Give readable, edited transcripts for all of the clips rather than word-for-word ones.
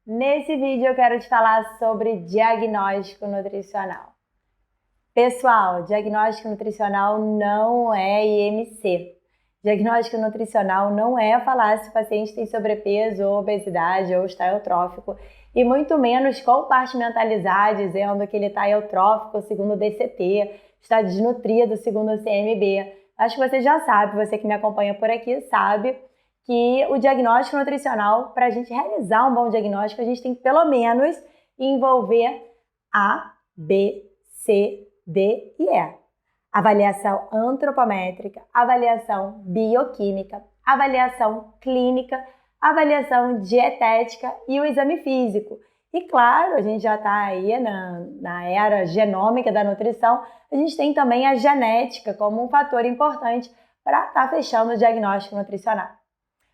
Nesse vídeo eu quero te falar sobre diagnóstico nutricional. Pessoal, diagnóstico nutricional não é IMC. Diagnóstico nutricional não é falar se o paciente tem sobrepeso ou obesidade ou está eutrófico, e muito menos compartimentalizar dizendo que ele está eutrófico segundo o DCT, está desnutrido segundo o CMB. Acho que você já sabe, você que me acompanha por aqui sabe que o diagnóstico nutricional, para a gente realizar um bom diagnóstico, a gente tem que pelo menos envolver A, B, C, D e E. Avaliação antropométrica, avaliação bioquímica, avaliação clínica, avaliação dietética e o exame físico. E claro, a gente já está aí na era genômica da nutrição, a gente tem também a genética como um fator importante para estar fechando o diagnóstico nutricional.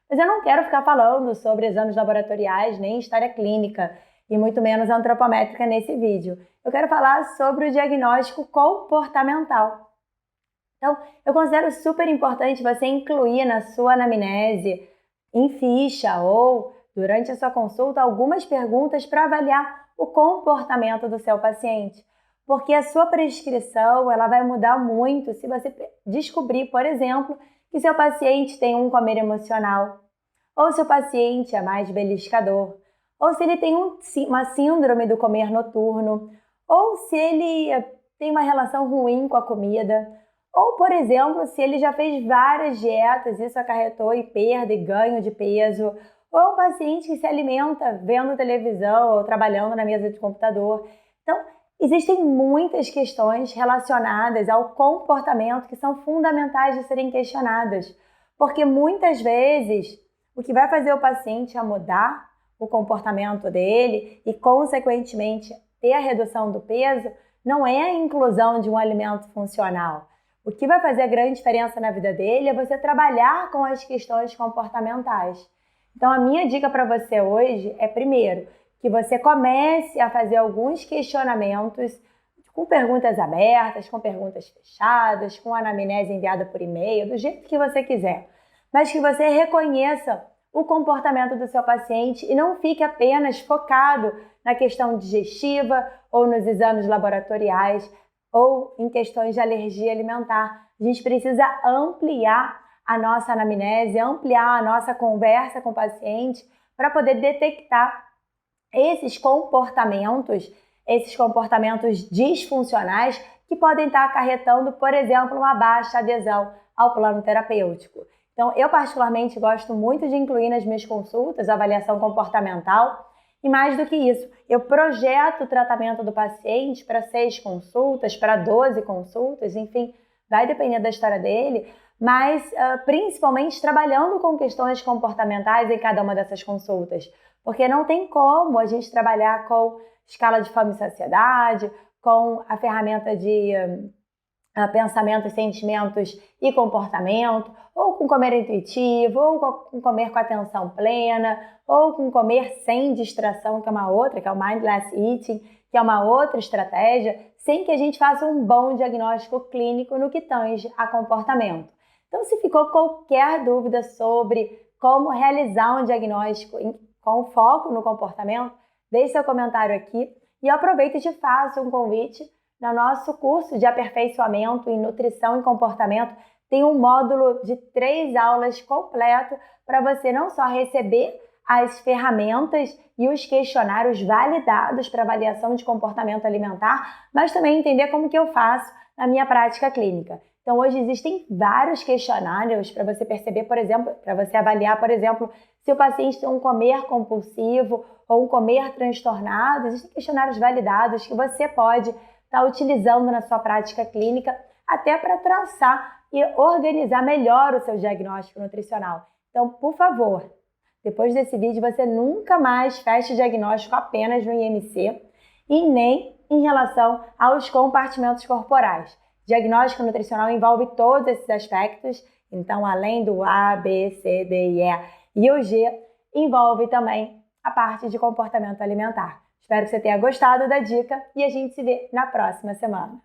Mas eu não quero ficar falando sobre exames laboratoriais, nem história clínica, e muito menos antropométrica nesse vídeo. Eu quero falar sobre o diagnóstico comportamental. Então, eu considero super importante você incluir na sua anamnese, em ficha ou durante a sua consulta, algumas perguntas para avaliar o comportamento do seu paciente. Porque a sua prescrição ela vai mudar muito se você descobrir, por exemplo, que seu paciente tem um comer emocional, ou se o paciente é mais beliscador, ou se ele tem uma síndrome do comer noturno, ou se ele tem uma relação ruim com a comida, ou, por exemplo, se ele já fez várias dietas, isso acarretou em perda e ganho de peso, ou um paciente que se alimenta vendo televisão ou trabalhando na mesa de computador. Então, existem muitas questões relacionadas ao comportamento que são fundamentais de serem questionadas, porque muitas vezes o que vai fazer o paciente a mudar o comportamento dele e, consequentemente, ter a redução do peso não é a inclusão de um alimento funcional. O que vai fazer a grande diferença na vida dele é você trabalhar com as questões comportamentais. Então, a minha dica para você hoje é, primeiro, que você comece a fazer alguns questionamentos com perguntas abertas, com perguntas fechadas, com anamnese enviada por e-mail, do jeito que você quiser. Mas que você reconheça o comportamento do seu paciente e não fique apenas focado na questão digestiva ou nos exames laboratoriais ou em questões de alergia alimentar. A gente precisa ampliar a nossa anamnese, ampliar a nossa conversa com o paciente para poder detectar esses comportamentos disfuncionais que podem estar acarretando, por exemplo, uma baixa adesão ao plano terapêutico. Então, eu particularmente gosto muito de incluir nas minhas consultas a avaliação comportamental e mais do que isso, eu projeto o tratamento do paciente para 6 consultas, para 12 consultas, enfim, vai depender da história dele, mas principalmente trabalhando com questões comportamentais em cada uma dessas consultas, porque não tem como a gente trabalhar com escala de fome e saciedade, com a ferramenta de pensamentos, sentimentos e comportamento, ou com comer intuitivo, ou com comer com atenção plena, ou com comer sem distração, que é uma outra, que é o mindless eating, que é uma outra estratégia, sem que a gente faça um bom diagnóstico clínico no que tange a comportamento. Então, se ficou qualquer dúvida sobre como realizar um diagnóstico com foco no comportamento, deixe seu comentário aqui e eu aproveito e te faço um convite. No nosso curso de aperfeiçoamento em nutrição e comportamento, tem um módulo de 3 aulas completo para você não só receber as ferramentas e os questionários validados para avaliação de comportamento alimentar, mas também entender como que eu faço na minha prática clínica. Então, hoje existem vários questionários para você perceber, por exemplo, para você avaliar, por exemplo, se o paciente tem um comer compulsivo ou um comer transtornado. Existem questionários validados que você pode estar utilizando na sua prática clínica até para traçar e organizar melhor o seu diagnóstico nutricional. Então, por favor, depois desse vídeo você nunca mais feche o diagnóstico apenas no IMC e nem em relação aos compartimentos corporais. Diagnóstico nutricional envolve todos esses aspectos, então além do A, B, C, D, E e o G, envolve também a parte de comportamento alimentar. Espero que você tenha gostado da dica e a gente se vê na próxima semana.